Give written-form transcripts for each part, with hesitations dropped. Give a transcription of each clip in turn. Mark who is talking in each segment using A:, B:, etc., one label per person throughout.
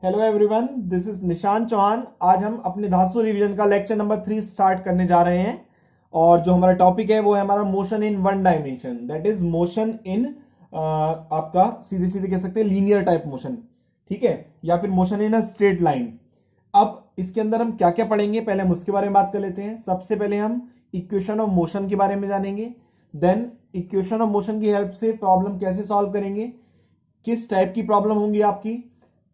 A: Hello everyone, this is निशान चौहान। आज हम अपने धातु रिवीजन का लेक्चर नंबर 3 स्टार्ट करने जा रहे हैं। और जो हमारा टॉपिक है वो है हमारा motion in one dimension, that is motion in आपका सीधे सीधे कह सकते हैं लीनियर टाइप मोशन, ठीक है, या फिर motion in a straight line. अब इसके अंदर हम क्या क्या पढ़ेंगे, पहले हम उसके बारे में बात कर लेते हैं। सबसे पहले हम इक्वेशन ऑफ मोशन के बारे में जानेंगे। देन इक्वेशन ऑफ मोशन की हेल्प से प्रॉब्लम कैसे सॉल्व करेंगे, किस टाइप की प्रॉब्लम होंगी आपकी।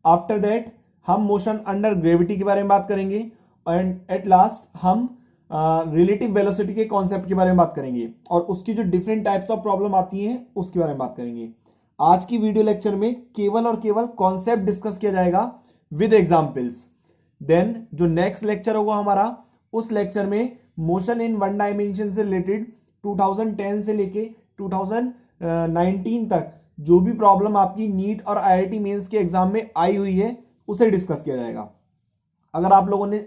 A: आफ्टर दैट हम मोशन अंडर ग्रेविटी के बारे में बात करेंगे। एंड एट लास्ट हम रिलेटिव वेलोसिटी के कॉन्सेप्ट के बारे में बात करेंगे और उसकी जो डिफरेंट टाइप्स ऑफ प्रॉब्लम आती हैं उसके बारे में बात करेंगे। आज की वीडियो लेक्चर में केवल और केवल कॉन्सेप्ट डिस्कस किया जाएगा विद एग्जांपल्स। देन जो नेक्स्ट लेक्चर होगा हमारा, उस लेक्चर में मोशन इन वन डायमेंशन से रिलेटेड 2010 से लेके 2019 तक जो भी प्रॉब्लम आपकी नीट और आईआईटी मेंस के एग्जाम में आई हुई है उसे डिस्कस किया जाएगा। अगर आप लोगों ने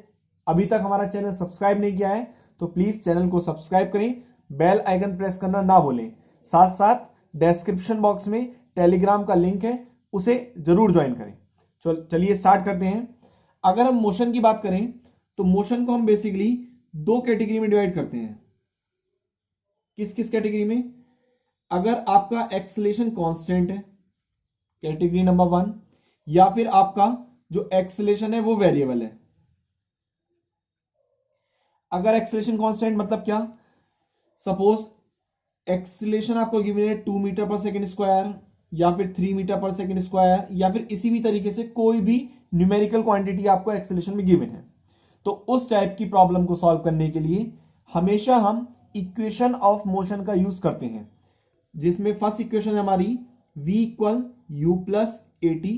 A: अभी तक हमारा चैनल सब्सक्राइब नहीं किया है तो प्लीज चैनल को सब्सक्राइब करें, बेल आइकन प्रेस करना ना भूलें। साथ साथ डिस्क्रिप्शन बॉक्स में टेलीग्राम का लिंक है, उसे जरूर ज्वाइन करें। चलिए स्टार्ट करते हैं। अगर हम मोशन की बात करें तो मोशन को हम बेसिकली दो कैटेगरी में डिवाइड करते हैं। किस किस कैटेगरी में? अगर आपका एक्सेलेरेशन कांस्टेंट है, कैटेगरी नंबर 1, या फिर आपका जो एक्सेलेरेशन है वो वेरिएबल है। अगर एक्सेलेरेशन कांस्टेंट मतलब क्या? सपोज एक्सेलेरेशन आपको गिवन है 2 मीटर पर सेकंड स्क्वायर या फिर 3 मीटर पर सेकंड स्क्वायर या फिर इसी भी तरीके से कोई भी न्यूमेरिकल क्वांटिटी आपको एक्सेलेरेशन में गिवन है, तो उस टाइप की प्रॉब्लम को सॉल्व करने के लिए हमेशा हम इक्वेशन ऑफ मोशन का यूज करते हैं, जिसमें फर्स्ट इक्वेशन है हमारी v equal you plus A T,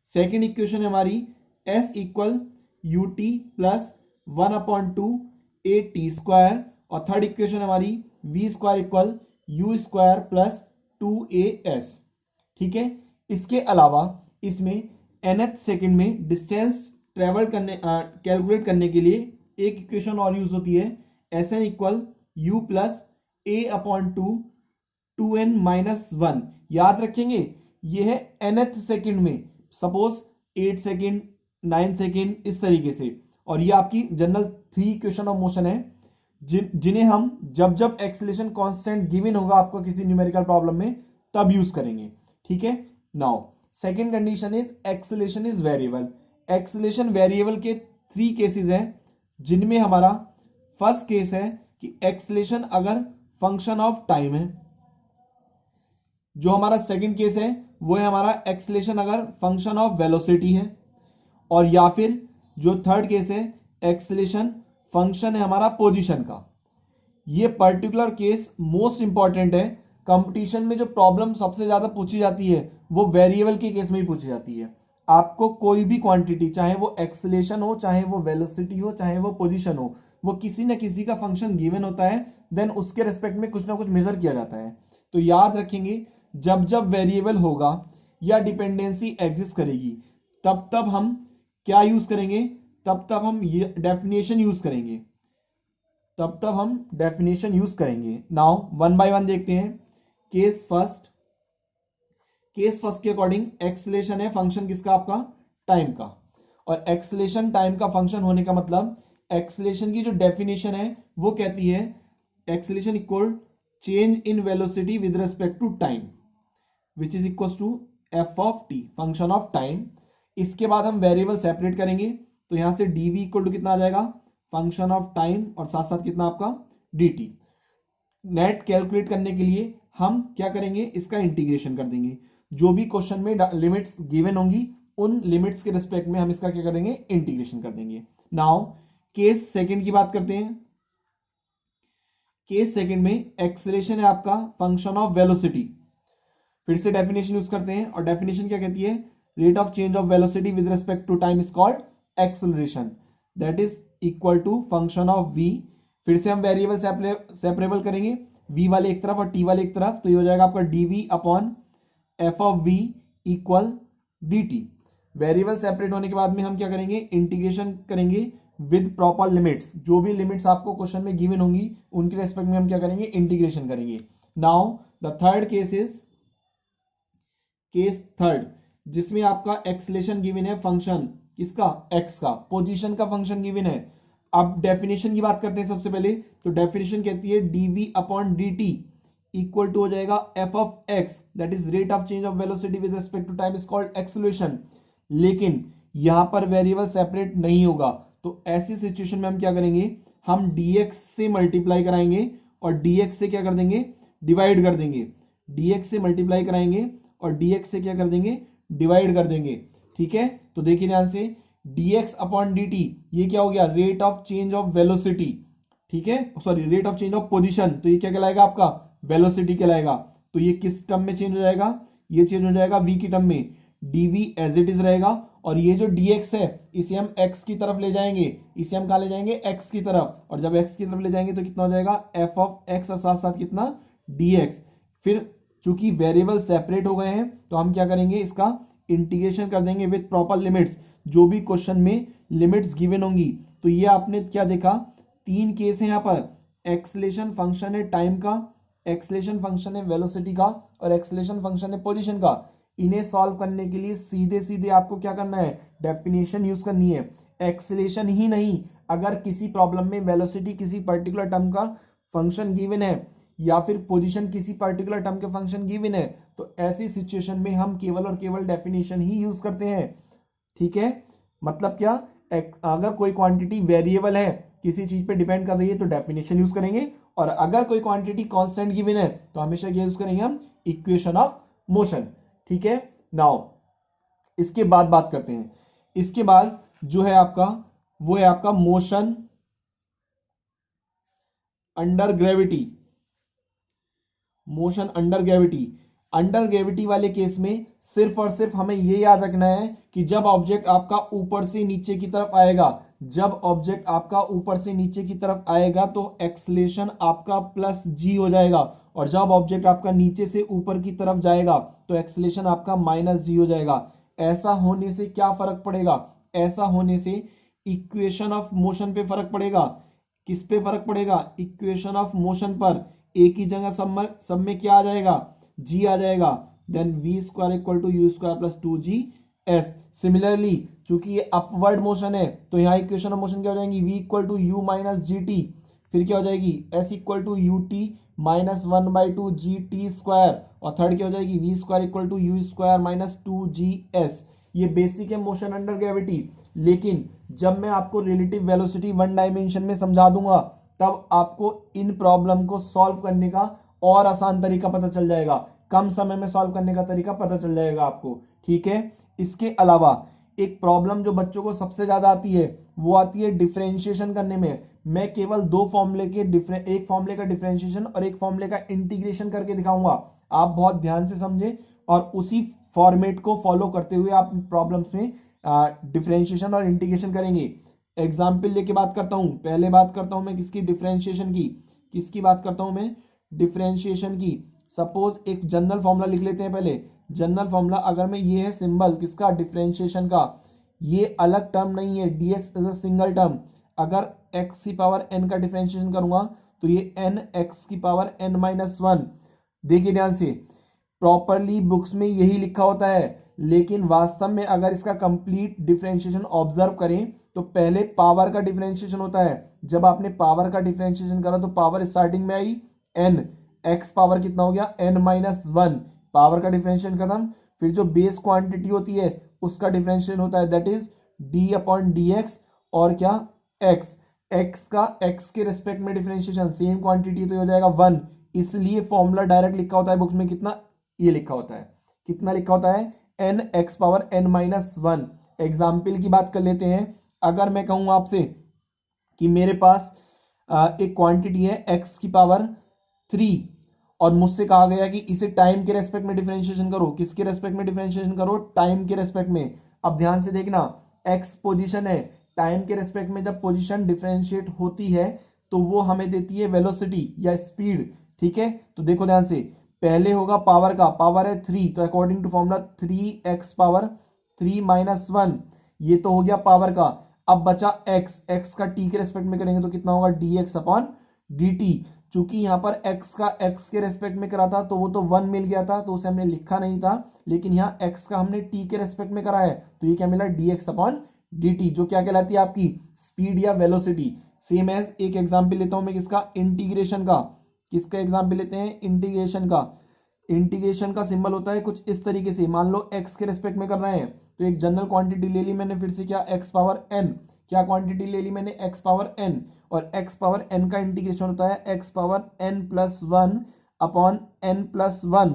A: second equation है हमारी s equal U T plus 1/2 A T square, और थर्ड इक्वेशन हमारी v square equal you square plus 2as। ठीक है, इसके अलावा इसमें nth सेकेंड में डिस्टेंस ट्रेवल करने कैलकुलेट करने के लिए एक इक्वेशन और यूज होती है, sn equal you plus A upon 2n-1। याद रखेंगे ये है nth सेकंड में, सपोज 8 सेकंड 9 सेकंड इस तरीके से। और ये आपकी जनरल 3 इक्वेशन ऑफ मोशन है जिन्हें हम जब जब एक्सेलेरेशन कांस्टेंट गिवन होगा आपको किसी न्यूमेरिकल प्रॉब्लम में तब यूज करेंगे। ठीक है, now second condition is acceleration is variable. Acceleration variable के 3 केसेस हैं, जिनमें हमारा फर्स्ट केस है कि एक्सेलेरेशन अगर फंक्शन ऑफ टाइम है। जो हमारा सेकंड केस है वो है हमारा एक्सेलेरेशन अगर फंक्शन ऑफ वेलोसिटी है, और या फिर जो थर्ड केस है एक्सेलेरेशन फंक्शन है हमारा पोजीशन का। ये पर्टिकुलर केस मोस्ट इंपॉर्टेंट है। कंपटीशन में जो प्रॉब्लम सबसे ज्यादा पूछी जाती है वो वेरिएबल के केस में ही पूछी जाती है। आपको कोई भी क्वांटिटी, चाहे वो एक्सेलेरेशन हो, चाहे वो वेलोसिटी हो, चाहे वो पोजीशन हो, वो किसी न किसी का फंक्शन गिवन होता है, देन उसके रेस्पेक्ट में कुछ ना कुछ मेजर किया जाता है। तो याद रखेंगे, जब जब वेरिएबल होगा या डिपेंडेंसी एग्जिस्ट करेगी तब तब हम क्या यूज करेंगे, तब हम ये डेफिनेशन यूज करेंगे, नाउ वन बाय वन देखते हैं। केस फर्स्ट के अकॉर्डिंग एक्सेलेरेशन है फंक्शन किसका? आपका टाइम का। और एक्सेलेरेशन टाइम का फंक्शन होने का मतलब एक्सेलेरेशन की जो डेफिनेशन है वो कहती है acceleration equal change in velocity with respect to time which is equal to f of t, function of time. इसके बाद हम वेरिएबल सेपरेट करेंगे, तो यहां से डीवी इक्वल टू कितना आ जाएगा? फंक्शन ऑफ टाइम, और साथ साथ कितना आपका dt। नेट कैलकुलेट करने के लिए हम क्या करेंगे, इसका इंटीग्रेशन कर देंगे। जो भी क्वेश्चन में लिमिट्स गिवन होंगी उन लिमिट्स के रिस्पेक्ट में हम इसका क्या करेंगे, इंटीग्रेशन कर देंगे। नाउ केस सेकंड की बात करते हैं। केस सेकंड में एक्सेलेरेशन है आपका फंक्शन ऑफ वेलोसिटी। फिर से डेफिनेशन यूज करते हैं, और डेफिनेशन क्या कहती है? Rate of change of velocity with respect to time is called acceleration, that is equal to function of v। फिर से हम वेरिएबल सेपरेबल करेंगे, v वाले एक तरफ और t वाले एक तरफ, तो ये हो जाएगा आपका dv upon F of v equal dt। Variable separate होने के बाद में हम क्या करेंगे, इंटीग्रेशन करेंगे विद प्रॉपर लिमिट्स। जो भी लिमिट्स आपको क्वेश्चन में गिवन होंगी उनके रेस्पेक्ट में हम क्या करेंगे, इंटीग्रेशन करेंगे। Now the third case is case third, जिसमें आपका एक्सलेशन गिवन है फंक्शन किसका, एक्स का, पोजीशन का फंक्शन गिवन है। अब डेफिनेशन की बात करते हैं सबसे पहले। तो डेफिनेशन कहती है dv upon d t equal to हो जाएगा f of x, that is rate of change of velocity with respect to time is called acceleration. लेकिन यहां पर वेरिएबल सेपरेट नहीं होगा, तो ऐसी सिचुएशन में हम क्या करेंगे, हम dx से मल्टीप्लाई कराएंगे और dx से क्या कर देंगे, डिवाइड कर देंगे। dx से मल्टीप्लाई कराएंगे और dx से क्या कर देंगे, डिवाइड कर देंगे। ठीक है, तो देखिए ध्यान से, dx अपॉन dt ये क्या हो गया, rate of change of velocity. ठीक है, sorry rate of change of position, तो ये क्या कहलाएगा आपका, वेलोसिटी कहलाएगा। तो ये किस टर्म में चेंज हो जाएगा, ये चेंज हो जाएगा v की टर्म में, dv एज इट इज रहेगा। और ये जो dx है इसे हम x की तरफ ले जाएंगे, इसे हम कहा ले जाएंगे x की तरफ, और जब x की तरफ ले जाएंगे तो कितना हो जाएगा f ऑफ x और साथ साथ कितना dx। फिर चूंकि वेरिएबल सेपरेट हो गए हैं तो हम क्या करेंगे, इसका इंटीग्रेशन कर देंगे विद प्रॉपर लिमिट्स, जो भी क्वेश्चन में लिमिट्स गिवन होंगी। तो ये आपने क्या देखा, तीन केस है यहाँ पर, एक्सलेशन फंक्शन है टाइम का, एक्सलेशन फंक्शन है वेलोसिटी का, और एक्सलेशन फंक्शन है पोजीशन का। इन्हें सॉल्व करने के लिए सीधे सीधे आपको क्या करना है, डेफिनेशन यूज करनी है। एक्सलेशन ही नहीं, अगर किसी प्रॉब्लम में वेलोसिटी किसी पर्टिकुलर टर्म का फंक्शन गिवन है या फिर पोजीशन किसी पर्टिकुलर टर्म के फंक्शन गिवन है, तो ऐसी सिचुएशन में हम केवल और केवल डेफिनेशन ही यूज करते हैं। ठीक है, मतलब क्या, अगर कोई क्वांटिटी वेरिएबल है, किसी चीज पे डिपेंड कर रही है, तो डेफिनेशन यूज करेंगे, और अगर कोई क्वांटिटी कांस्टेंट गिवन है तो हमेशा क्या यूज करेंगे हम, इक्वेशन ऑफ मोशन। ठीक है, नाउ इसके बाद बात करते हैं, इसके बाद जो है आपका वो है आपका motion under gravity. Motion under gravity, under gravity वाले केस में सिर्फ और सिर्फ हमें यह याद रखना है कि जब ऑब्जेक्ट आपका ऊपर से नीचे की तरफ आएगा, जब ऑब्जेक्ट आपका ऊपर से नीचे की तरफ आएगा तो एक्सलेशन आपका प्लस जी हो जाएगा, और जब ऑब्जेक्ट आपका नीचे से ऊपर की तरफ जाएगा तो एक्सलेशन आपका माइनस जी हो जाएगा। ऐसा होने से क्या फर्क पड़ेगा, ऐसा होने से इक्वेशन ऑफ मोशन पे फर्क पड़ेगा। किस पे फर्क पड़ेगा, इक्वेशन ऑफ मोशन पर। एक ही जगह सब में क्या आ जाएगा, जी आ जाएगा, then v square equal to u square plus 2g's। Similarly चूंकि ये अपवर्ड मोशन है तो यहाँ इक्वेशन ऑफ मोशन क्या हो जाएंगी, v equal to u minus g t, फिर क्या हो जाएगी s equal to u t minus 1/2 g t square, और थर्ड क्या हो जाएगी v square equal to u square minus 2g's। ये बेसिक है मोशन अंडर ग्रेविटी। लेकिन जब मैं आपको रिलेटिव वेलोसिटी वन डायमेंशन में समझा दूंगा तब आपको इन प्रॉब्लम को सॉल्व करने का और आसान तरीका पता चल जाएगा, कम समय में सॉल्व करने का तरीका पता चल जाएगा आपको। ठीक है, इसके अलावा एक प्रॉब्लम जो बच्चों को सबसे ज्यादा आती है वो आती है डिफरेंशिएशन करने में। मैं केवल दो फॉर्मूले के एक फॉर्मूले का डिफरेंशिएशन और एक फॉर्मूले का इंटीग्रेशन करके दिखाऊंगा, आप बहुत ध्यान से समझें और उसी फॉर्मेट को फॉलो करते हुए आप प्रॉब्लम्स में डिफरेंशिएशन और इंटीग्रेशन करेंगे। एग्जाम्पल लेके बात करता हूं, पहले बात करता हूं मैं किसकी, डिफरेंशिएशन की। किसकी बात करता हूं मैं, डिफरेंशिएशन की। सपोज एक जनरल फॉर्मूला लिख लेते हैं पहले। जनरल फॉर्मूला अगर मैं, ये है सिंबल किसका, डिफरेंशिएशन का, ये अलग टर्म नहीं है, dx is a single term. अगर x की पावर n का डिफरेंशिएशन करूंगा तो ये n x की पावर n माइनस 1। देखिए ध्यान से, प्रॉपरली बुक्स में यही लिखा होता है, लेकिन वास्तव में अगर इसका कंप्लीट डिफरेंशिएशन ऑब्जर्व करें तो पहले पावर का डिफरेंशिएशन होता है। जब आपने पावर का डिफरेंशिएशन करा तो पावर स्टार्टिंग में आई n, x पावर कितना हो गया n माइनस 1, पावर का डिफरेंशिएशन खत्म। फिर जो बेस क्वांटिटी होती है उसका डिफरेंशिएशन होता है, that is d upon D x, और क्या x, x का x के रेस्पेक्ट में डिफरेंशिएशन, सेम क्वांटिटी तो हो जाएगा 1, इसलिए फॉर्मूला डायरेक्ट लिखा होता है बुक्स में कितना, ये लिखा होता है, कितना लिखा होता है, n x power n minus 1। Example की बात कर लेते हैं, अगर मैं कहूं आपसे कि मेरे पास एक क्वांटिटी है x की पावर 3 और मुझसे कहा गया कि इसे टाइम के रेस्पेक्ट में डिफरेंशिएशन करो। किसके रेस्पेक्ट में डिफरेंशिएशन करो, टाइम के रेस्पेक्ट में। अब ध्यान से देखना, x पोजीशन है, टाइम के रेस्पेक्ट में जब पोजीशन डिफरेंशिएट होती है तो वो हमें देती है वेलोसिटी या स्पीड। ठीक है, तो देखो ध्यान से, पहले होगा पावर का, पावर है 3, तो according to formula 3x power 3 minus 1, ये तो हो गया पावर का। अब बचा x, x का t के रेस्पेक्ट में करेंगे तो कितना होगा, dx अपॉन dt। चूंकि यहाँ पर x का x के रेस्पेक्ट में करा था तो वो तो 1 मिल गया था, तो उसे हमने लिखा नहीं था, लेकिन यहाँ x का हमने t के रेस्पेक्ट में करा है, तो ये क्या मिला dx अपॉन dt, जो क्या कहलाती है आपकी स्पीड या वेलोसिटी। सेम एज एक एग्जाम्पल लेता हूं मैं किसका, इंटीग्रेशन का। किसका एग्जाम्पल लेते हैं, इंटीग्रेशन का। इंटीग्रेशन का सिंबल होता है कुछ इस तरीके से, मान लो x के रेस्पेक्ट में कर रहे हैं तो एक जनरल क्वांटिटी ले ली मैंने, फिर से क्या x पावर n, क्या क्वांटिटी ले ली मैंने, x पावर n, और x पावर n का इंटीग्रेशन होता है x power n plus 1 upon n plus 1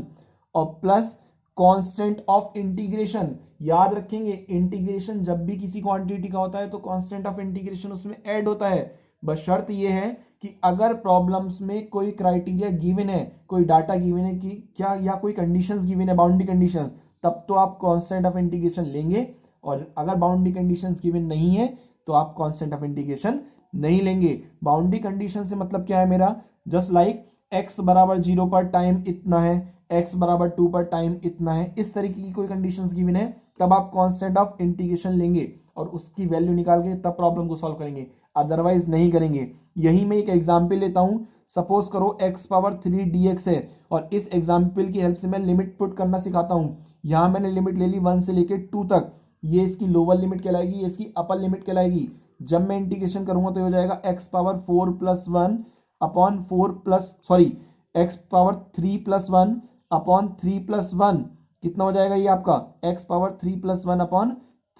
A: और प्लस कांस्टेंट ऑफ इंटीग्रेशन। याद रखेंगे इंटीग्रेशन जब भी किसी क्वांटिटी का होता है तो कांस्टेंट ऑफ इंटीग्रेशन उसमें ऐड होता है, बस शर्त यह है कि अगर प्रॉब्लम्स में कोई क्राइटेरिया गिवन है, कोई डाटा गिवन है कि क्या, या कोई कंडीशंस गिवन है, बाउंड्री कंडीशंस, तब तो आप कांस्टेंट ऑफ इंटीग्रेशन लेंगे, और अगर बाउंड्री कंडीशंस गिवन नहीं है तो आप कांस्टेंट ऑफ इंटीग्रेशन नहीं लेंगे। बाउंड्री कंडीशन से मतलब क्या है मेरा, जस्ट लाइक x बराबर 0 पर टाइम इतना है, x बराबर 2 पर टाइम इतना है, इस तरीके की कोई कंडीशंस गिवन है तब आप कांस्टेंट ऑफ इंटीग्रेशन लेंगे और उसकी वैल्यू निकाल के तब प्रॉब्लम को सॉल्व करेंगे, अदरवाइज नहीं करेंगे। यही मैं एक एग्जाम्पल लेता हूं, सपोज करो x पावर 3 dx है, और इस एग्जाम्पल की हेल्प से मैं लिमिट पुट करना सिखाता हूं। यहां मैंने लिमिट ले ली 1 से लेके 2 तक, ये इसकी लोअर लिमिट कहलाएगी, ये इसकी अपर लिमिट कहलाएगी। जब मैं इंटीग्रेशन करूंगा तो हो जाएगा x power 4 plus 1 upon 4 plus sorry x power 3 plus 1 upon 3 plus 1, कितना हो जाएगा ये आपका x power 3 plus 1 upon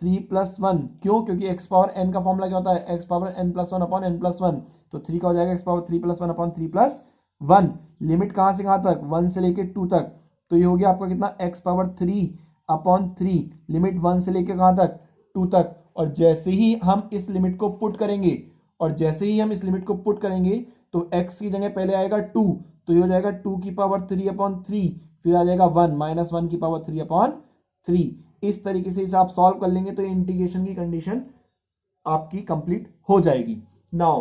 A: 3 plus 1। क्यों, क्योंकि x पावर n का फॉर्मूला क्या होता है, x power n plus 1 upon n plus 1, तो 3 का हो जाएगा x power 3 plus 1 upon 3 plus 1। Limit कहां से कहां तक, 1 से लेके 2 तक, तो ये हो गया आपका कितना x पावर 3 अपॉन 3, लिमिट 1 से लेके कहां तक, 2 तक। और जैसे ही हम इस लिमिट को पुट करेंगे, और जैसे ही हम इस लिमिट को पुट करेंगे तो x की जगह पहले आएगा 2, तो ये हो जाएगा 2 की पावर 3 अपॉन 3, फिर आ जाएगा 1 माइनस 1 की पावर 3 अपॉन 3। इस तरीके से इसे आप सॉल्व कर लेंगे तो इंटीग्रेशन की कंडीशन आपकी कंप्लीट हो जाएगी। नाउ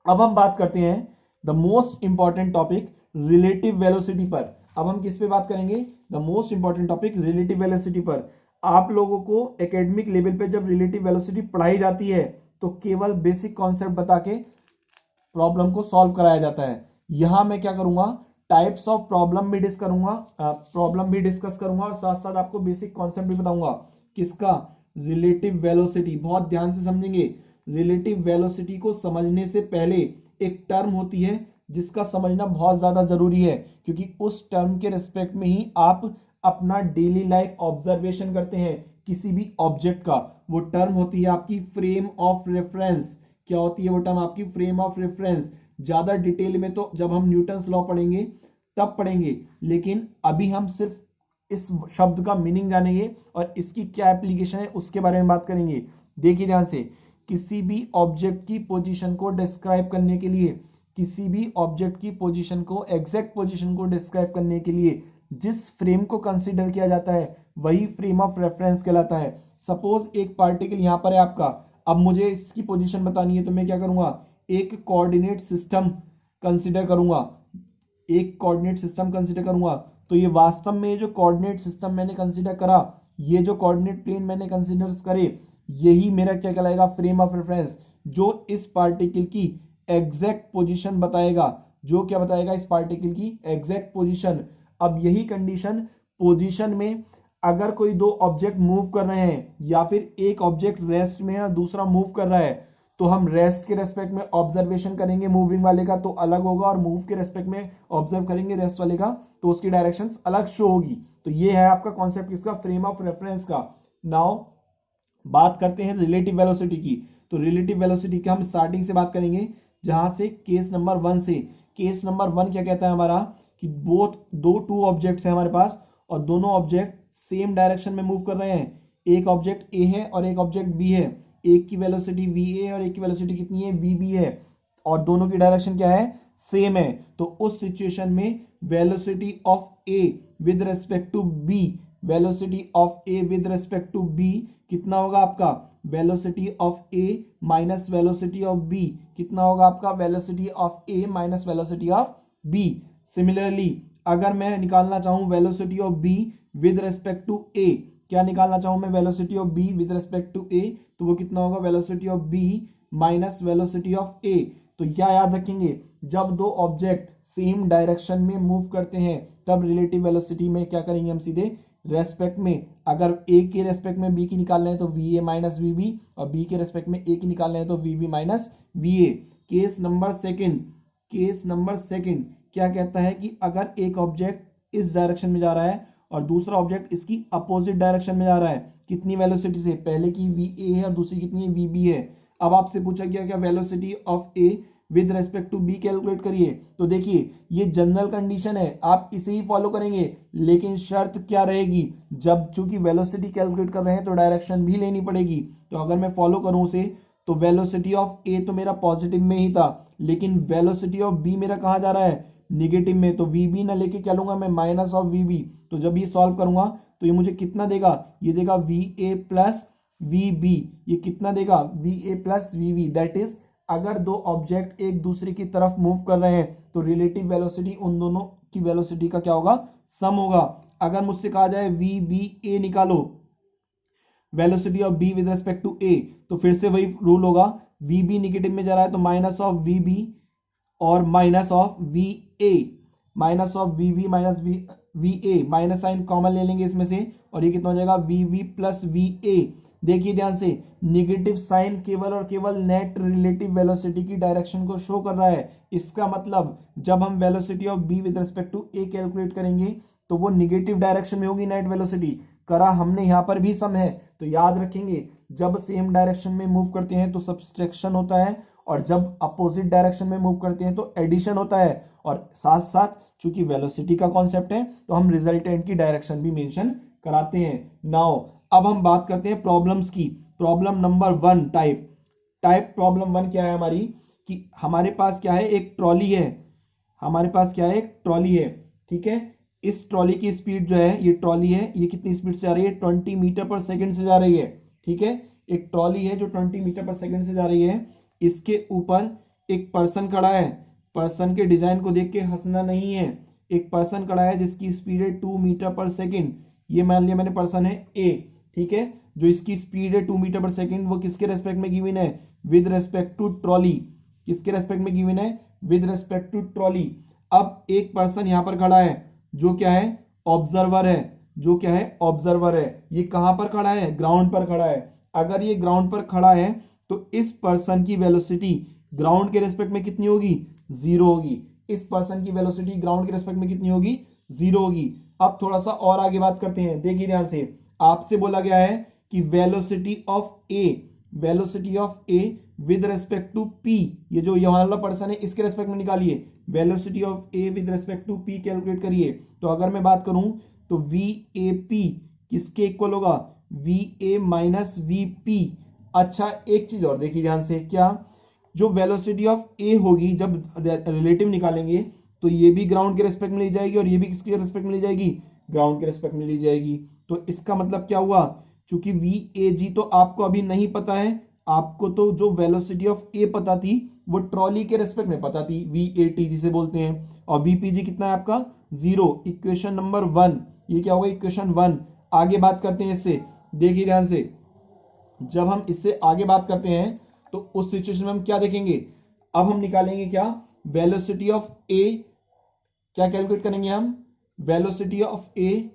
A: अब हम बात करते हैं the most important topic relative velocity पर। अब हम किस पे बात करेंगे, the most important topic relative velocity पर। आप लोगों को एकेडमिक लेवल पे जब रिलेटिव वेलोसिटी पढ़ाई जाती है तो केवल बेसिक कॉन्सेप्ट बता के प्रॉब्लम को सॉल्व कराया जाता है। यहां मैं क्या करूंगा, टाइप्स ऑफ प्रॉब्लम भी डिस्कस करूंगा और साथ साथ आपको बेसिक कॉन्सेप्ट भी बताऊंगा। किसका, रिलेटिव वेलोसिटी। बहुत ध्यान से समझेंगे, रिलेटिव वेलोसिटी को समझने से पहले एक टर्म होती है जिसका समझना बहुत ज्यादा जरूरी है, क्योंकि उस टर्म के रिस्पेक्ट में ही आप अपना डेली लाइफ ऑब्जर्वेशन करते हैं किसी भी ऑब्जेक्ट का। वो टर्म होती है आपकी फ्रेम ऑफ रेफरेंस। क्या होती है वो टर्म आपकी, फ्रेम ऑफ रेफरेंस। ज्यादा डिटेल में तो जब हम न्यूटन्स लॉ पढ़ेंगे तब पढ़ेंगे, लेकिन अभी हम सिर्फ इस शब्द का मीनिंग जानेंगे और इसकी क्या एप्लीकेशन है उसके बारे में बात करेंगे। देखिए ध्यान से, किसी भी ऑब्जेक्ट की पोजीशन को डिस्क्राइब करने के लिए, किसी भी ऑब्जेक्ट की पोजीशन को, एग्जैक्ट पोजीशन को डिस्क्राइब करने के लिए जिस फ्रेम को कंसीडर किया जाता है वही फ्रेम ऑफ रेफरेंस कहलाता है। सपोज एक पार्टिकल यहां पर है आपका, अब मुझे इसकी पोजीशन बतानी है तो मैं क्या करूंगा, एक कोऑर्डिनेट सिस्टम कंसीडर करूंगा, एक कोऑर्डिनेट सिस्टम कंसीडर करूंगा। तो ये वास्तव में जो कोऑर्डिनेट सिस्टम मैंने कंसीडर करा, ये जो कोऑर्डिनेट प्लेन मैंने कंसीडर करे, यही मेरा क्या कहलाएगा, फ्रेम ऑफ रेफरेंस, जो इस पार्टिकल की एग्जैक्ट पोजीशन बताएगा, जो क्या बताएगा, इस पार्टिकल की एग्जैक्ट पोजीशन। अब यही कंडीशन पोजीशन में अगर कोई दो ऑब्जेक्ट मूव कर रहे हैं या फिर एक ऑब्जेक्ट रेस्ट में है और दूसरा मूव कर रहा है, तो हम रेस्ट के रेस्पेक्ट में ऑब्जर्वेशन करेंगे मूविंग वाले का तो अलग होगा, और मूव के रेस्पेक्ट में ऑब्जर्व करेंगे रेस्ट वाले का तो उसकी डायरेक्शंस अलग शो होगी। तो ये है आपका कॉन्सेप्ट किसका, फ्रेम ऑफ रेफरेंस का। नाउ बात करते हैं रिलेटिव वेलोसिटी की। तो रिलेटिव वेलोसिटी की हम स्टार्टिंग से बात करेंगे, जहां से केस नंबर 1 से। केस नंबर 1 क्या कहता है हमारा, कि टू ऑब्जेक्ट्स हैं हमारे पास और दोनों ऑब्जेक्ट सेम डायरेक्शन में मूव कर रहे हैं। एक ऑब्जेक्ट ए है और एक ऑब्जेक्ट बी है, एक की वेलोसिटी वी ए और एक की वेलोसिटी कितनी है, वी बी है, और दोनों की डायरेक्शन क्या है, सेम है। तो उस सिचुएशन में velocity of A with respect to b, velocity of A with respect to b कितना होगा आपका, velocity of a minus velocity of b कितना होगा आपका, velocity of a minus velocity of b. Similarly अगर मैं निकालना चाहूं velocity of b with respect to a, क्या निकालना चाहूं मैं, velocity of b with respect to a, तो वो कितना होगा, velocity of b minus velocity of ए। तो क्या याद रखेंगे, जब दो ऑब्जेक्ट सेम डायरेक्शन में मूव करते हैं तब रिलेटिव वेलोसिटी में क्या करेंगे हम सीधे रेस्पेक्ट में, अगर ए के रेस्पेक्ट में बी की निकाल रहे हैं तो we a minus v b, और बी के रेस्पेक्ट में ए की निकाल रहे हैं तो v b minus v a. Case number second क्या कहता है कि अगर एक ऑब्जेक्ट इस डायरेक्शन में जा रहा है और दूसरा ऑब्जेक्ट इसकी अपोजिट डायरेक्शन में जा रहा है, कितनी वेलोसिटी से, पहले की वी ए है और दूसरी कितनी है वी बी है। अब आपसे पूछा गया क्या velocity of A with respect to b calculate करिए। तो देखिए ये जनरल कंडीशन है, आप इसे ही फॉलो करेंगे, लेकिन शर्त क्या रहेगी, जब चूंकि वेलोसिटी कैलकुलेट कर रहे हैं तो डायरेक्शन भी लेनी पड़ेगी। तो अगर मैं फॉलो करूं उसे तो वेलोसिटी ऑफ ए तो मेरा पॉजिटिव में ही था, लेकिन वेलोसिटी ऑफ बी मेरा कहाँ जा रहा है, निगेटिव में। तो वी बी ना लेके क्या लूंगा मैं, माइनस ऑफ वी बी। तो जब ये सॉल्व करूंगा तो ये मुझे कितना देगा, ये देगा v a plus v b. ये कितना देगा, v a plus v b. That is अगर दो ऑब्जेक्ट एक दूसरे की तरफ मूव कर रहे हैं तो रिलेटिव वेलोसिटी उन दोनों की वेलोसिटी का क्या होगा, सम होगा। अगर मुझसे कहा जाए वी बी ए निकालो, velocity of b with respect to a, तो फिर से वही रूल होगा, वी बी निगेटिव में जा रहा है तो माइनस ऑफ वी बी और minus of v a, minus of v b minus v a, minus sign common ले लेंगे इसमें से और ये कितना हो जाएगा v b plus v a. देखिए ध्यान से, निगेटिव साइन केवल और केवल नेट रिलेटिव वेलोसिटी की डायरेक्शन को शो कर रहा है। इसका मतलब जब हम velocity of b with respect to a calculate करेंगे तो वो निगेटिव डायरेक्शन में होगी नेट वेलोसिटी। करा हमने यहाँ पर भी सम है, तो याद रखेंगे जब सेम डायरेक्शन में मूव करते हैं तो सब्सट्रैक्शन होता है, और जब अपोजिट डायरेक्शन में मूव करते हैं तो एडिशन होता है। और साथ साथ चूंकि वेलोसिटी का कॉन्सेप्ट है तो हम रिजल्टेंट की डायरेक्शन भी मेंशन कराते हैं। नाउ अब हम बात करते हैं प्रॉब्लम्स की। प्रॉब्लम नंबर 1 टाइप प्रॉब्लम 1 क्या है हमारी, कि हमारे पास क्या है, एक ट्रॉली है, हमारे पास क्या है, एक ट्रॉली है, ठीक है। इस ट्रॉली की स्पीड जो है, ये ट्रॉली है, ये कितनी स्पीड से जा रही है, 20 मीटर पर सेकंड से जा रही है, ठीक है। एक ट्रॉली है जो 20 मीटर पर सेकंड से जा रही है, इसके ऊपर एक पर्सन खड़ा है। पर्सन के डिजाइन को देख के हंसना नहीं है। एक पर्सन खड़ा है जिसकी स्पीड है 2 मीटर पर सेकंड, ये मान लिया मैंने पर्सन है ए, ठीक है। जो इसकी स्पीड है 2 मीटर पर सेकंड वो किसके रेस्पेक्ट में गिवन है, विद रेस्पेक्ट टू ट्रॉली। किसके रेस्पेक्ट में गिवन है, विद रेस्पेक्ट टू ट्रॉली। अब एक पर्सन यहां पर खड़ा है जो क्या है, ऑब्जर्वर है, जो क्या है, ऑब्जर्वर है। ये कहां पर खड़ा है, ग्राउंड पर खड़ा है। अगर ये ग्राउंड पर खड़ा है तो इस पर्सन की वेलोसिटी ग्राउंड के रेस्पेक्ट में कितनी होगी, 0 होगी। इस पर्सन की वेलोसिटी ग्राउंड के रेस्पेक्ट में कितनी होगी, 0 होगी। अब थोड़ा सा और आगे बात करते हैं, देखिए ध्यान से, आपसे बोला गया है कि velocity of A with respect to p, ये जो यहां वाला पर्सन है इसके रेस्पेक्ट में निकालिए। Velocity of A with respect to p calculate करिए। तो अगर मैं बात करूं तो वी ए पी किसके इक्वल होगा, v a minus we p. अच्छा एक चीज और देखिए ध्यान से, क्या, जो वेलोसिटी ऑफ ए होगी जब रिलेटिव निकालेंगे तो ये भी ग्राउंड के रेस्पेक्ट में ली जाएगी और ये भी किसके रेस्पेक्ट में ली जाएगी, ग्राउंड के रेस्पेक्ट में ली जाएगी। तो इसका मतलब क्या हुआ, चूंकि वी ए जी तो आपको अभी नहीं पता है, आपको तो जो वेलोसिटी ऑफ ए पता थी वो ट्रॉली के रेस्पेक्ट में पता थी, वी ए टी जिसे बोलते हैं, और वीपीजी कितना है आपका 0। इक्वेशन नंबर 1, ये क्या होगा, इक्वेशन 1। आगे बात करते हैं इससे, देखिए ध्यान से, जब हम इससे आगे बात करते हैं तो उस सिचुएशन में हम क्या देखेंगे, अब हम निकालेंगे क्या, वेलोसिटी ऑफ ए, क्या कैलकुलेट करेंगे हम, velocity of A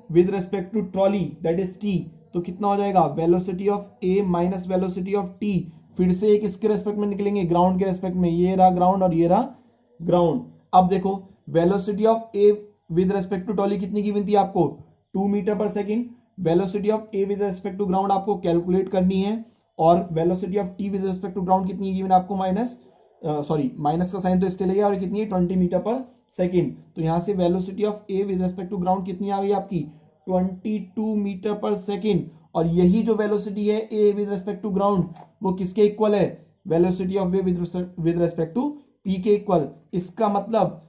A: with respect to trolley that is t. तो कितना हो जाएगा, velocity of a minus velocity of t. फिर से एक इसके रेस्पेक्ट में निकलेंगे, ग्राउंड के रेस्पेक्ट में, ये रहा ग्राउंड और ये रहा ग्राउंड। अब देखो velocity of A with respect to trolley कितनी गिवन थी आपको, 2 मीटर पर second. Velocity of A with respect to ground आपको कैलकुलेट करनी है, और velocity of T with respect to ground कितनी गिवन आपको, माइनस का साइन तो इसके लिए, और कितनी है 20 मीटर पर सेकंड। तो यहां से velocity of A with respect to ground कितनी आ गई आपकी, 22 मीटर पर सेकंड। और यही जो वेलोसिटी है A with respect to ground वो किसके इक्वल है, velocity of A with respect to P के इक्वल। इसका मतलब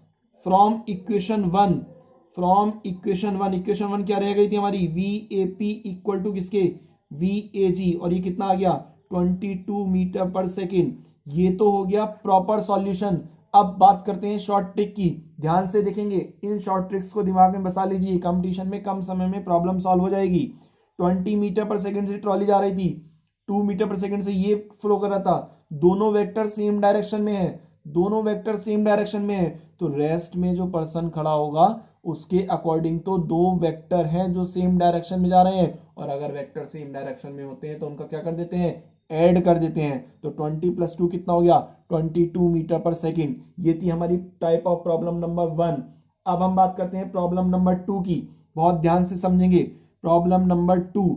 A: फ्रॉम इक्वेशन 1 इक्वेशन 1 क्या रह गई थी हमारी, V A P equal to किसके, वी ए जी, और ये कितना आ गया 22 मीटर पर सेकेंड। ये तो हो गया प्रॉपर सॉल्यूशन। अब बात करते हैं शॉर्ट ट्रिक की, ध्यान से देखेंगे, इन शॉर्ट ट्रिक्स को दिमाग में बसा लीजिए, कंपटीशन में कम समय में प्रॉब्लम सॉल्व हो जाएगी। 20 मीटर पर सेकंड से ट्रॉली जा रही थी, 2 मीटर पर सेकंड से ये फ्लो कर रहा था, दोनों वेक्टर सेम डायरेक्शन में है, दोनों वेक्टर सेम डायरेक्शन में है, तो रेस्ट में जो पर्सन खड़ा होगा उसके अकॉर्डिंग तो दो वेक्टर हैं जो सेम डायरेक्शन में जा रहे हैं, और अगर वेक्टर सेम डायरेक्शन में होते हैं तो उनका क्या कर देते हैं, ऐड कर देते हैं। तो 20 + 2 कितना हो गया, 22 मीटर पर सेकंड। ये थी हमारी टाइप ऑफ प्रॉब्लम नंबर 1। अब हम बात करते हैं प्रॉब्लम नंबर 2 की, बहुत ध्यान से समझेंगे। प्रॉब्लम नंबर 2,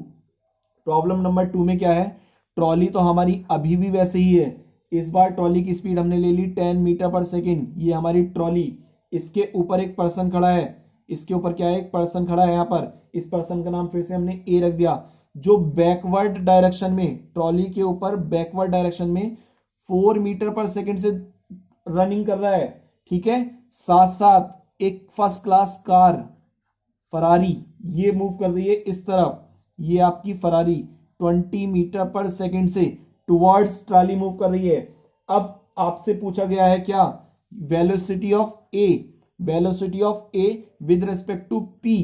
A: प्रॉब्लम नंबर 2 में क्या है, ट्रॉली तो हमारी अभी भी वैसे ही है, इस बार ट्रॉली की स्पीड हमने ले ली 10 मीटर पर सेकंड, ये हमारी ट्रॉली, इसके ऊपर एक पर्सन खड़ा है, इसके ऊपर क्या है, एक पर्सन खड़ा है यहाँ पर, इस पर्सन का नाम फिर से हमने ए रख दिया, जो बैकवर्ड डायरेक्शन में, ट्रॉली के ऊपर बैकवर्ड डायरेक्शन में 4 मीटर पर सेकंड से रनिंग कर रहा है, ठीक है। साथ साथ एक फर्स्ट क्लास कार फरारी ये मूव कर रही है इस तरफ, ये आपकी फरारी 20 मीटर पर सेकंड से टुवर्ड्स ट्रॉली मूव कर रही है। अब आपसे पूछा गया है क्या, velocity of A, velocity of A with respect to P,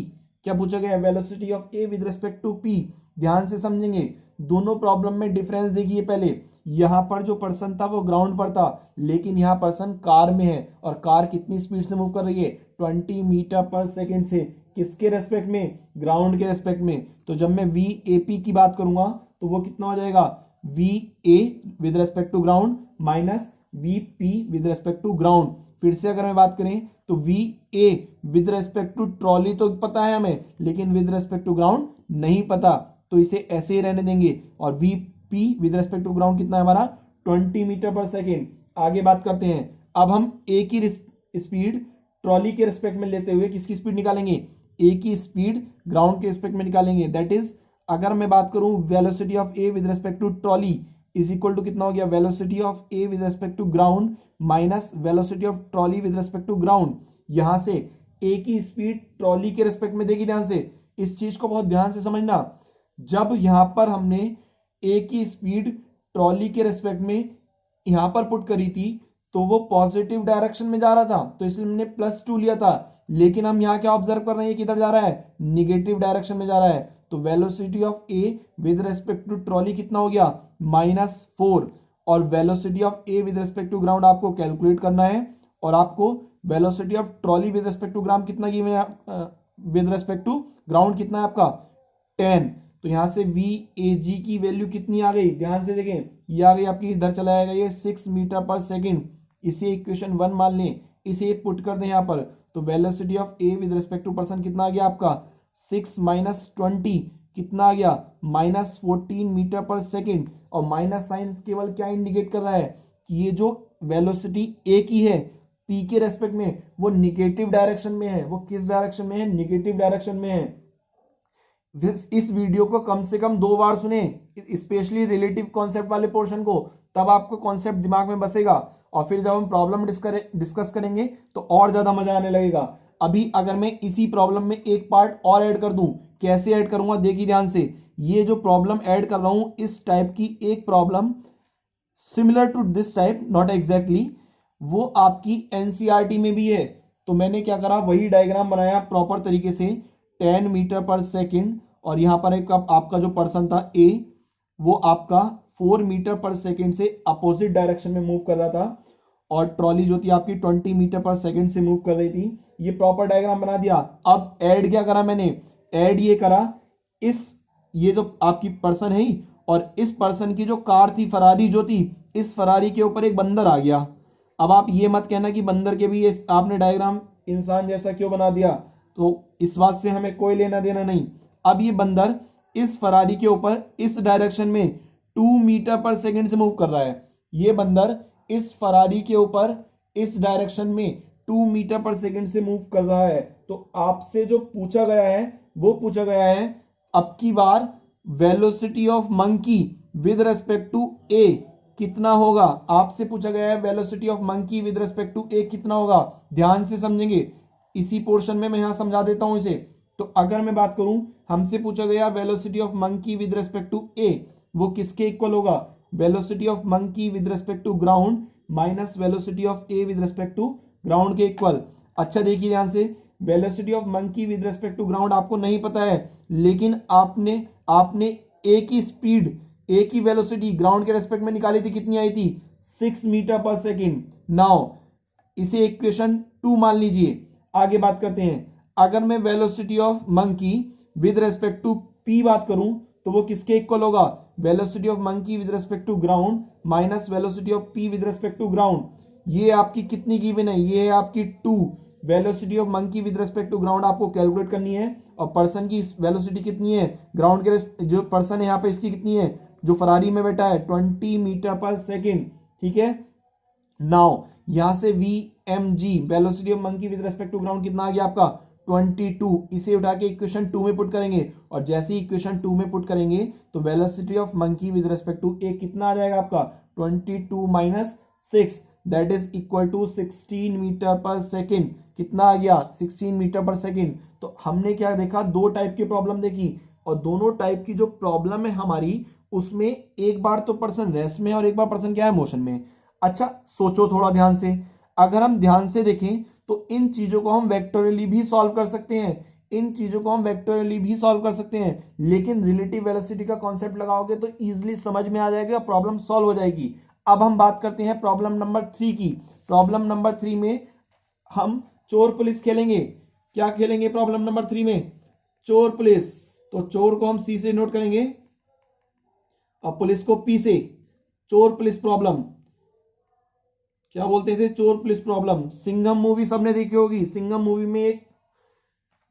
A: क्या पूछा गया है, velocity of A with respect to P. ध्यान से समझेंगे, दोनों प्रॉब्लम में डिफरेंस देखिए। पहले यहां पर जो पर्सन था वो ग्राउंड पर था, लेकिन यहां पर्सन कार में है, और कार कितनी स्पीड से मूव कर रही है, 20 मीटर पर सेकंड से, किसके रेस्पेक्ट में, ग्राउंड के रेस्पेक्ट में। तो जब मैं वी ए पी की बात करूंगा तो वो कितना हो जाएगा, V A with respect to ground minus we P with respect to ground. फिर से अगर मैं बात करें तो we A with respect to trolley तो पता है हमें, लेकिन विद रेस्पेक्ट टू ग्राउंड नहीं पता, तो इसे ऐसे ही रहने देंगे। और V P with respect to ground कितना है हमारा, 20 मीटर पर सेकंड। आगे बात करते हैं, अब हम ए की स्पीड ट्रॉली के रिस्पेक्ट में लेते हुए किसकी स्पीड निकालेंगे, ए की स्पीड ग्राउंड के रिस्पेक्ट में निकालेंगे। दैट इज, अगर मैं बात करूं velocity of A with respect to trolley is equal to कितना हो गया, velocity of A with respect to ground minus velocity of trolley with respect to ground. यहां से ए की स्पीड ट्रॉली के रिस्पेक्ट में, देखिए ध्यान से, इस चीज को बहुत ध्यान से समझना। जब यहां पर हमने ए की स्पीड ट्रॉली के रिस्पेक्ट में यहां पर पुट करी थी तो वो पॉजिटिव डायरेक्शन में जा रहा था, तो इसलिए हमने +2 लिया था। लेकिन हम यहाँ क्या ऑब्जर्व कर रहे हैं, किधर जा रहा है, निगेटिव डायरेक्शन में जा रहा है। तो velocity of A with respect to trolley कितना हो गया, -4। और velocity of A with respect to ground आपको कैलकुलेट करना है, और आपको velocity of trolley with respect to ground कितना की, विद रिस्पेक्ट टू ग्राउंड कितना है आपका, 10। तो यहां से वी ए जी की वैल्यू कितनी आ गई, ध्यान से देखें, ये आ गई आपकी, इधर चला जाएगा ये 6 मीटर पर सेकंड। इसे इक्वेशन 1 मान लें, इसे पुट कर दें यहाँ पर, तो velocity of A with respect to person कितना आ गया आपका, 6 - 20 कितना आ गया, -14 मीटर पर सेकंड। और माइनस साइन केवल क्या इंडिकेट कर रहा है कि ये जो वेलोसिटी ए की है पी के रेस्पेक्ट में वो निगेटिव डायरेक्शन में है। वो किस डायरेक्शन में है, निगेटिव डायरेक्शन में है। इस वीडियो को कम से कम 2 बार सुने, स्पेशली रिलेटिव कॉन्सेप्ट वाले पोर्शन को, तब आपको कॉन्सेप्ट दिमाग में बसेगा, और फिर जब हम प्रॉब्लम डिस्कस करेंगे तो और ज्यादा मजा आने लगेगा। अभी अगर मैं इसी प्रॉब्लम में एक पार्ट और ऐड कर दूं, कैसे ऐड करूंगा, देखिए ध्यान से, ये जो प्रॉब्लम ऐड कर रहा हूं इस टाइप की एक problem similar to this type, not exactly, वो आपकी एनसीईआरटी में भी है। तो मैंने क्या करा, वही डायग्राम बनाया प्रॉपर तरीके से, 10 मीटर पर सेकंड, और यहां पर एक आपका जो पर्सन था ए, वो आपका 4 मीटर पर सेकंड से अपोजिट डायरेक्शन में मूव कर रहा था, और ट्रॉली जो थी आपकी 20 मीटर पर सेकंड से मूव कर रही थी। ये प्रॉपर डायग्राम बना दिया। अब ऐड क्या करा मैंने, ऐड ये करा, ये जो आपकी पर्सन है और इस पर्सन की जो कार थी फरारी जो थी, इस फरारी के ऊपर एक बंदर आ गया। अब आप ये मत कहना कि बंदर के भी ये आपने डायग्राम इंसान जैसा क्यों बना दिया, तो इस बात से हमें कोई लेना देना नहीं। अब ये बंदर इस फरारी के ऊपर इस डायरेक्शन में 2 मीटर पर सेकंड से मूव कर रहा है। ये बंदर इस फरारी के ऊपर इस डायरेक्शन में 2 मीटर पर सेकंड से मूव कर रहा है। तो आपसे जो पूछा गया है वो पूछा गया है, अब की बार velocity of monkey with respect to a कितना होगा। आपसे पूछा गया है velocity of monkey with respect to a कितना होगा। ध्यान से समझेंगे, इसी पोर्शन में मैं यहां समझा देता हूं इसे। तो अगर मैं बात करूं, हमसे पूछा गया velocity of monkey with respect to a, वो किसके इक्वल होगा, velocity of monkey with respect to ground minus velocity of A with respect to ground के इक्वल। अच्छा देखिए ध्यान से, velocity of monkey with respect to ground आपको नहीं पता है, लेकिन आपने ए की स्पीड ए की वेलोसिटी ग्राउंड के रेस्पेक्ट में निकाली थी, कितनी आई थी 6 मीटर पर सेकेंड। नाउ इसे इक्वेशन 2 मान लीजिए। आगे बात करते हैं, अगर मैं velocity of monkey with respect to P बात करूं तो वो किसके इक्वल होगा, velocity of monkey with respect to ground minus velocity of P with respect to ground. ये आपकी कितनी गिवन है, ये है आपकी 2। Velocity of monkey with respect to ground आपको कैलकुलेट करनी है, और पर्सन की वेलोसिटी कितनी है ग्राउंड के जो पर्सन है यहाँ पे इसकी कितनी है, जो फरारी में बैठा है 20 मीटर पर सेकेंड। ठीक है, नाउ यहां से VMG velocity of monkey with respect to ground कितना आ गया आपका 22। इसे उठा के इक्वेशन 2 में पुट करेंगे, और जैसे ही इक्वेशन 2 में पुट करेंगे तो velocity of monkey with respect to a कितना आ जाएगा आपका 22 minus 6 that is equal to 16 metre पर सेकेंड। कितना आ गया 16 मीटर पर सेकेंड। तो हमने क्या देखा, दो टाइप की प्रॉब्लम देखी, और दोनों टाइप की जो प्रॉब्लम है हमारी उसमें एक बार तो पर्सन रेस्ट में है और एक बार पर्सन क्या है मोशन में। अच्छा सोचो थोड़ा ध्यान से, अगर हम ध्यान से देखें तो इन चीजों को हम वेक्टोरियली भी सॉल्व कर सकते हैं, इन चीजों को हम वेक्टोरियली भी सॉल्व कर सकते हैं, लेकिन रिलेटिव वेलोसिटी का कॉन्सेप्ट लगाओगे तो इजीली समझ में आ जाएगा, प्रॉब्लम सॉल्व हो जाएगी। अब हम बात करते हैं प्रॉब्लम नंबर 3 की। प्रॉब्लम नंबर 3 में हम चोर पुलिस खेलेंगे। क्या खेलेंगे प्रॉब्लम नंबर 3 में, चोर पुलिस। तो चोर को हम सी से नोट करेंगे और पुलिस को पी से। चोर पुलिस प्रॉब्लम क्या बोलते हैं इसे, चोर पुलिस प्रॉब्लम। सिंघम मूवी सबने देखी होगी। सिंघम मूवी में एक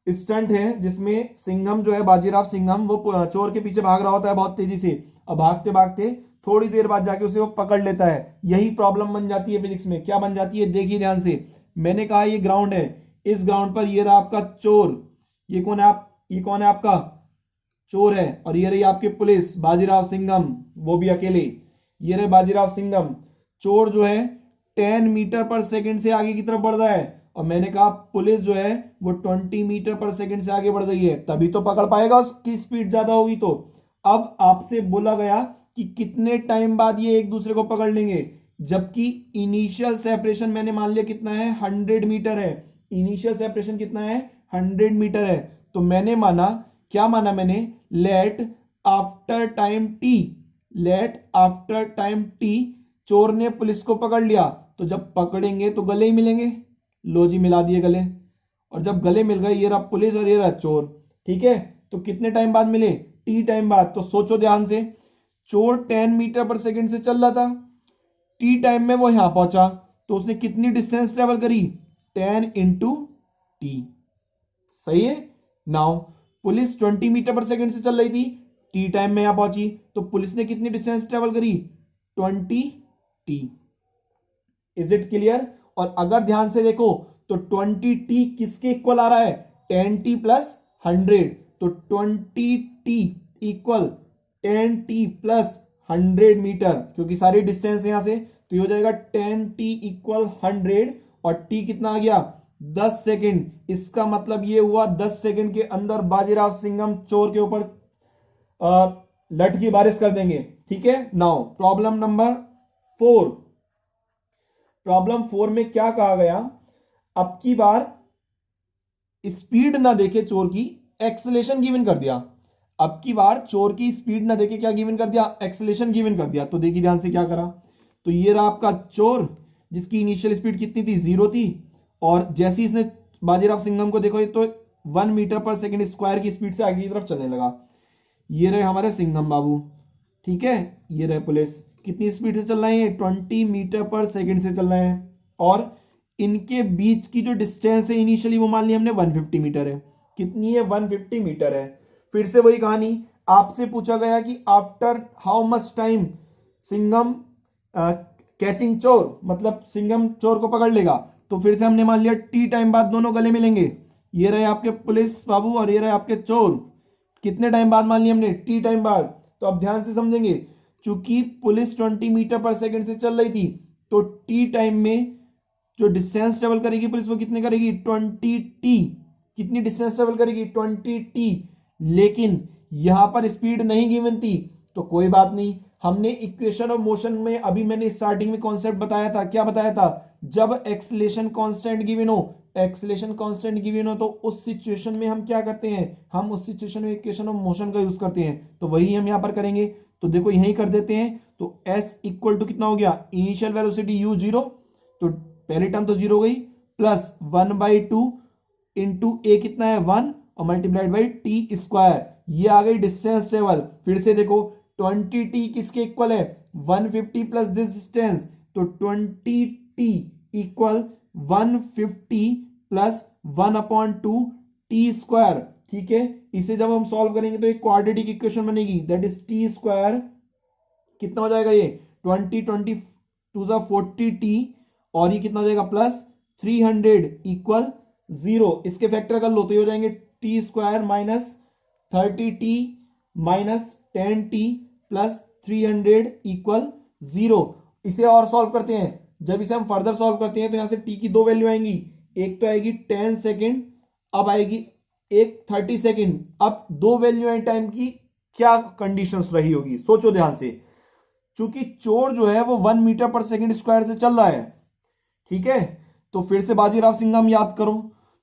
A: स्टंट है जिसमें सिंघम जो है, बाजीराव सिंघम, वो चोर के पीछे भाग रहा होता है बहुत तेजी से, और भागते भागते थोड़ी देर बाद जाके उसे वो पकड़ लेता है। यही प्रॉब्लम बन जाती है फिजिक्स में। क्या बन जाती है, देखिए ध्यान से। मैंने कहा ये ग्राउंड है, इस ग्राउंड पर ये रहा आपका चोर, ये कौन है ये कौन है आपका चोर है, और ये रही आपके पुलिस बाजीराव सिंघम, वो भी अकेले। ये रहे बाजीराव सिंघम। चोर जो है 10 मीटर पर सेकंड से आगे की तरफ बढ़ रहा है, और मैंने कहा पुलिस जो है वो 20 मीटर पर सेकंड से आगे बढ़ रही है, तभी तो पकड़ पाएगा, उसकी स्पीड ज्यादा होगी तो। अब आपसे बोला गया कि कितने टाइम बाद ये एक दूसरे को पकड़ लेंगे, जबकि इनिशियल सेपरेशन मैंने मान लिया कितना है 100 मीटर है। इनिशियल सेपरेशन कितना है 100 मीटर है। तो मैंने माना, क्या माना मैंने, let after time T, let after time T चोर ने पुलिस को पकड़ लिया, तो जब पकड़ेंगे तो गले ही मिलेंगे। लो जी मिला दिए गले, और जब गले मिल गए, ये रहा पुलिस और ये रहा चोर। ठीक है, तो कितने टाइम बाद मिले, टी टाइम बाद। तो सोचो ध्यान से, चोर 10 मीटर पर सेकंड से चल रहा था, टी टाइम में वो यहां पहुंचा, तो उसने कितनी डिस्टेंस ट्रेवल करी 10 इंटू टी। सही है। नाउ पुलिस 20 मीटर पर सेकंड से चल रही थी, टी टाइम में यहां पहुंची, तो पुलिस ने कितनी डिस्टेंस ट्रेवल करी 20 टी। Is it clear. और अगर ध्यान से देखो तो 20 टी किसके इक्वल आ रहा है 10 टी प्लस 100। तो 20 T equal 10 T plus 100 metre, क्योंकि सारी डिस्टेंस यहां से, तो ये हो जाएगा 10 टी इक्वल 100, और टी कितना आ गया 10 सेकेंड। इसका मतलब ये हुआ 10 सेकेंड के अंदर बाजीराव सिंघम चोर के ऊपर लठ की बारिश कर देंगे। ठीक है। Now problem number 4। प्रॉब्लम 4 में क्या कहा गया, अब की बार स्पीड ना देखे चोर की, एक्सेलेरेशन गिवन कर दिया। अब की बार चोर की स्पीड ना देखे क्या गिवन कर दिया, एक्सेलेरेशन गिवन कर दिया। तो देखिए ध्यान से क्या करा, तो ये रहा आपका चोर जिसकी इनिशियल स्पीड कितनी थी 0 थी, और जैसे ही इसने बाजीराव सिंघम को देखो तो 1 मीटर पर सेकंड स्क्वायर की स्पीड से आगे की तरफ चलने लगा। ये रहे हमारे सिंघम बाबू। ठीक है, ये रहे पुलिस, कितनी स्पीड से चल रहे हैं 20 मीटर पर सेकंड से चल रहे हैं, और इनके बीच की जो डिस्टेंस है इनिशियली वो मान लिया हमने 150 मीटर है। कितनी है 150 मीटर है। फिर से वही कहानी, आपसे पूछा गया कि after how much time Singham catching चोर, मतलब सिंघम चोर को पकड़ लेगा। तो फिर से हमने मान लिया टी टाइम बाद दोनों गले मिलेंगे। ये रहे आपके पुलिस बाबू और ये रहे आपके चोर। कितने टाइम बाद मान लिया हमने टी टाइम बाद। तो अब ध्यान से समझेंगे, चूंकि पुलिस 20 मीटर पर सेकंड से चल रही थी, तो टी टाइम में जो डिस्टेंस ट्रेवल करेगी पुलिस वो कितने करेगी 20 टी। कितनी डिस्टेंस ट्रेवल करेगी 20 टी। लेकिन यहां पर स्पीड नहीं गिवन थी, तो कोई बात नहीं, हमने इक्वेशन ऑफ मोशन में अभी मैंने स्टार्टिंग में कॉन्सेप्ट बताया था। क्या बताया था, जब एक्सेलेरेशन कांस्टेंट गिवन हो, एक्सेलेरेशन कांस्टेंट गिवन हो, तो उस सिचुएशन में हम क्या करते हैं, हम उस सिचुएशन में इक्वेशन ऑफ मोशन का यूज करते हैं। तो वही हम यहां पर करेंगे। तो देखो यही कर देते हैं। तो s इक्वल टू कितना हो गया, इनिशियल वेलोसिटी u 0, तो पहली टर्म तो 0 हो गई, प्लस 1/2 इंटू ए कितना है 1 और मल्टीप्लाइड बाई टी स्क्वायर, ये आ गई डिस्टेंस ट्रेवल। फिर से देखो 20t किसके इक्वल है, 150 प्लस दिस डिस्टेंस, तो 20t equal 150 plus 1/2 T square. ठीक है, इसे जब हम सॉल्व करेंगे तो एक क्वाड्रेटिक इक्वेशन बनेगी, दैट इज टी स्क्वायर कितना हो जाएगा, ये 20 टू ज़ा 40t, और ये कितना हो जाएगा प्लस 300 इक्वल 0। इसके फैक्टर कर लो तो ये हो जाएंगे T square minus 30t minus 10t plus 300 equal 0। इसे और सॉल्व करते हैं, जब इसे हम फर्दर सॉल्व करते हैं तो यहां से t की दो वैल्यू आएंगी, एक तो आएगी 10 सेकेंड, अब आएगी एक 30 सेकेंड। अब दो वैल्यू है टाइम की, क्या कंडीशंस रही होगी, सोचो ध्यान से। चूंकि चोर जो है वो 1 मीटर पर सेकेंड स्क्वायर से चल रहा है, ठीक है, तो फिर से बाजीराव सिंघम याद करो।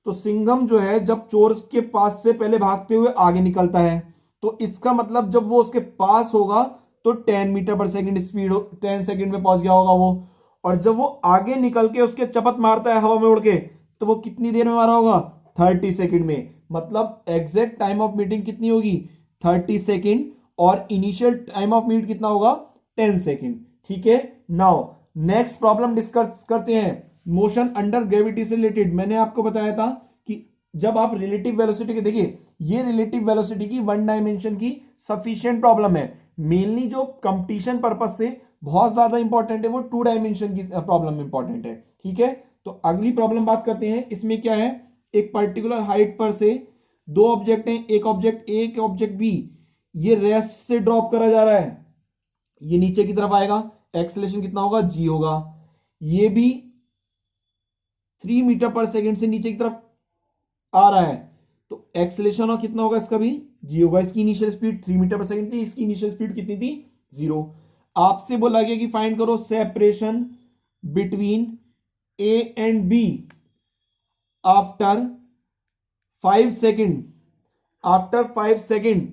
A: तो सिंघम जो है जब चोर के पास से पहले भागते हुए आगे निकलता है, तो इसका मतलब जब वो उसके पास होगा तो 10 मीटर पर सेकेंड स्पीड 10 सेकेंड में पहुंच गया होगा वो, और जब वो आगे निकल के उसके चपत मारता है हवा में उड़ के, तो वो कितनी देर में मारा होगा, 30 सेकेंड में। मतलब एग्जैक्ट टाइम ऑफ मीटिंग कितनी होगी, 30 सेकेंड, और इनिशियल टाइम ऑफ मीट कितना होगा, 10 सेकेंड। ठीक है, नाउ नेक्स्ट प्रॉब्लम डिस्कस करते हैं, मोशन अंडर ग्रेविटी से रिलेटेड। मैंने आपको बताया था कि जब आप रिलेटिव वेलोसिटी के, देखिए ये रिलेटिव वेलोसिटी की वन डायमेंशन की सफिशिएंट प्रॉब्लम है। मेनली जो कंपटीशन पर्पज से बहुत ज्यादा इंपॉर्टेंट है वो 2 डायमेंशन की प्रॉब्लम इंपॉर्टेंट है। ठीक है, तो अगली प्रॉब्लम बात करते हैं। इसमें क्या है, एक पर्टिकुलर हाइट पर से दो ऑब्जेक्ट हैं, एक ऑब्जेक्ट ए एक ऑब्जेक्ट बी, ये रेस्ट से ड्रॉप करा जा रहा है, ये नीचे की तरफ आएगा, एक्सेलेरेशन कितना होगा, जी होगा। ये भी 3 मीटर पर सेकेंड से नीचे की तरफ आ रहा है, तो एक्सेलेरेशन और कितना होगा, इसका भी जी होगा। इसकी इनिशियल स्पीड 3 मीटर पर सेकेंड थी, इसकी इनिशियल स्पीड कितनी थी, 0। आपसे बोला गया कि फाइंड करो separation between A and B after 5 second. After 5 second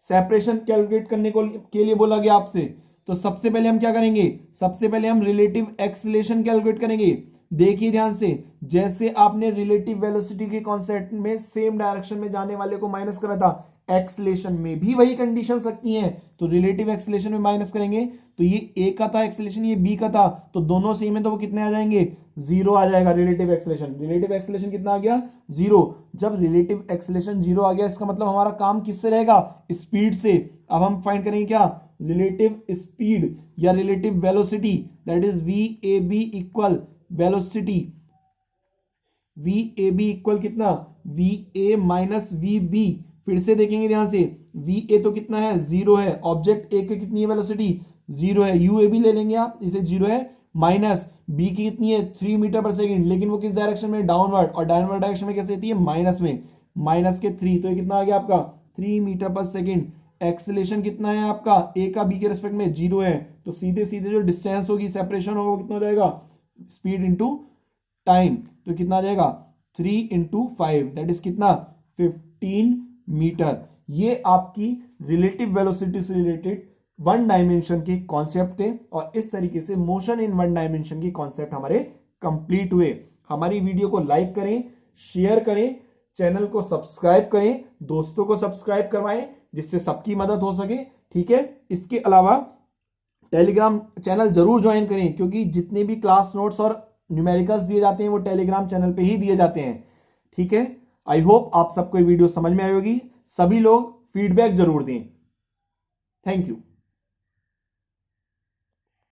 A: separation calculate करने को के लिए बोला गया आपसे। तो सबसे पहले हम क्या करेंगे, सबसे पहले हम रिलेटिव एक्सीलरेशन कैलकुलेट करेंगे। देखिए ध्यान से, जैसे आपने रिलेटिव वेलोसिटी के कॉन्सेप्ट में सेम डायरेक्शन में जाने वाले को माइनस करा था, एक्सीलरेशन में भी वही कंडीशन सकती हैं। तो रिलेटिव एक्सीलरेशन में माइनस करेंगे, तो ये ए का था एक्सीलरेशन, ये बी का था, तो दोनों सेम है, तो वो कितने आ जाएंगे, 0 आ जाएगा रिलेटिव एक्सीलरेशन। रिलेटिव एक्सीलरेशन कितना आ गया, 0। जब रिलेटिव एक्सीलरेशन 0 आ गया, इसका मतलब हमारा काम किससे रहेगा, स्पीड से। अब हम फाइंड करेंगे क्या, रिलेटिव स्पीड या relative velocity, that is v a b equal velocity, v a b equal कितना, v a minus v b. फिर से देखेंगे ध्यान से, वी ए तो कितना है, 0 है, ऑब्जेक्ट ए की कितनी है वेलोसिटी, 0 है, यू ए बी ले लेंगे आप, इसे 0 है, माइनस बी की कितनी है, 3 मीटर पर सेकेंड, लेकिन वो किस डायरेक्शन में, डाउनवर्ड, और डाउनवर्ड डायरेक्शन में कैसे होती है, माइनस में, माइनस के 3, तो ये कितना आ गया आपका 3 मीटर पर सेकेंड। एक्सेलेरेशन कितना है आपका, ए का बी के रेस्पेक्ट में 0 है, तो सीधे सीधे जो डिस्टेंस होगी, सेपरेशन होगा, वो कितना हो जाएगा, स्पीड इंटू टाइम, तो कितना आ जाएगा 3 इंटू 5, दैट इज कितना 15 मीटर। ये आपकी रिलेटिव वेलोसिटी से रिलेटेड वन डायमेंशन के कॉन्सेप्ट थे, और इस तरीके से मोशन इन वन डायमेंशन के कॉन्सेप्ट हमारे कंप्लीट हुए। हमारी वीडियो को लाइक करें, शेयर करें, चैनल को सब्सक्राइब करें, दोस्तों को सब्सक्राइब करवाएं, जिससे सबकी मदद हो सके। ठीक है, इसके अलावा टेलीग्राम चैनल जरूर ज्वाइन करें, क्योंकि जितने भी क्लास नोट्स और न्यूमेरिकल्स दिए जाते हैं वो टेलीग्राम चैनल पे ही दिए जाते हैं। ठीक है, आई होप आप सबको ये वीडियो समझ में आई होगी। सभी लोग फीडबैक जरूर दें। Thank you.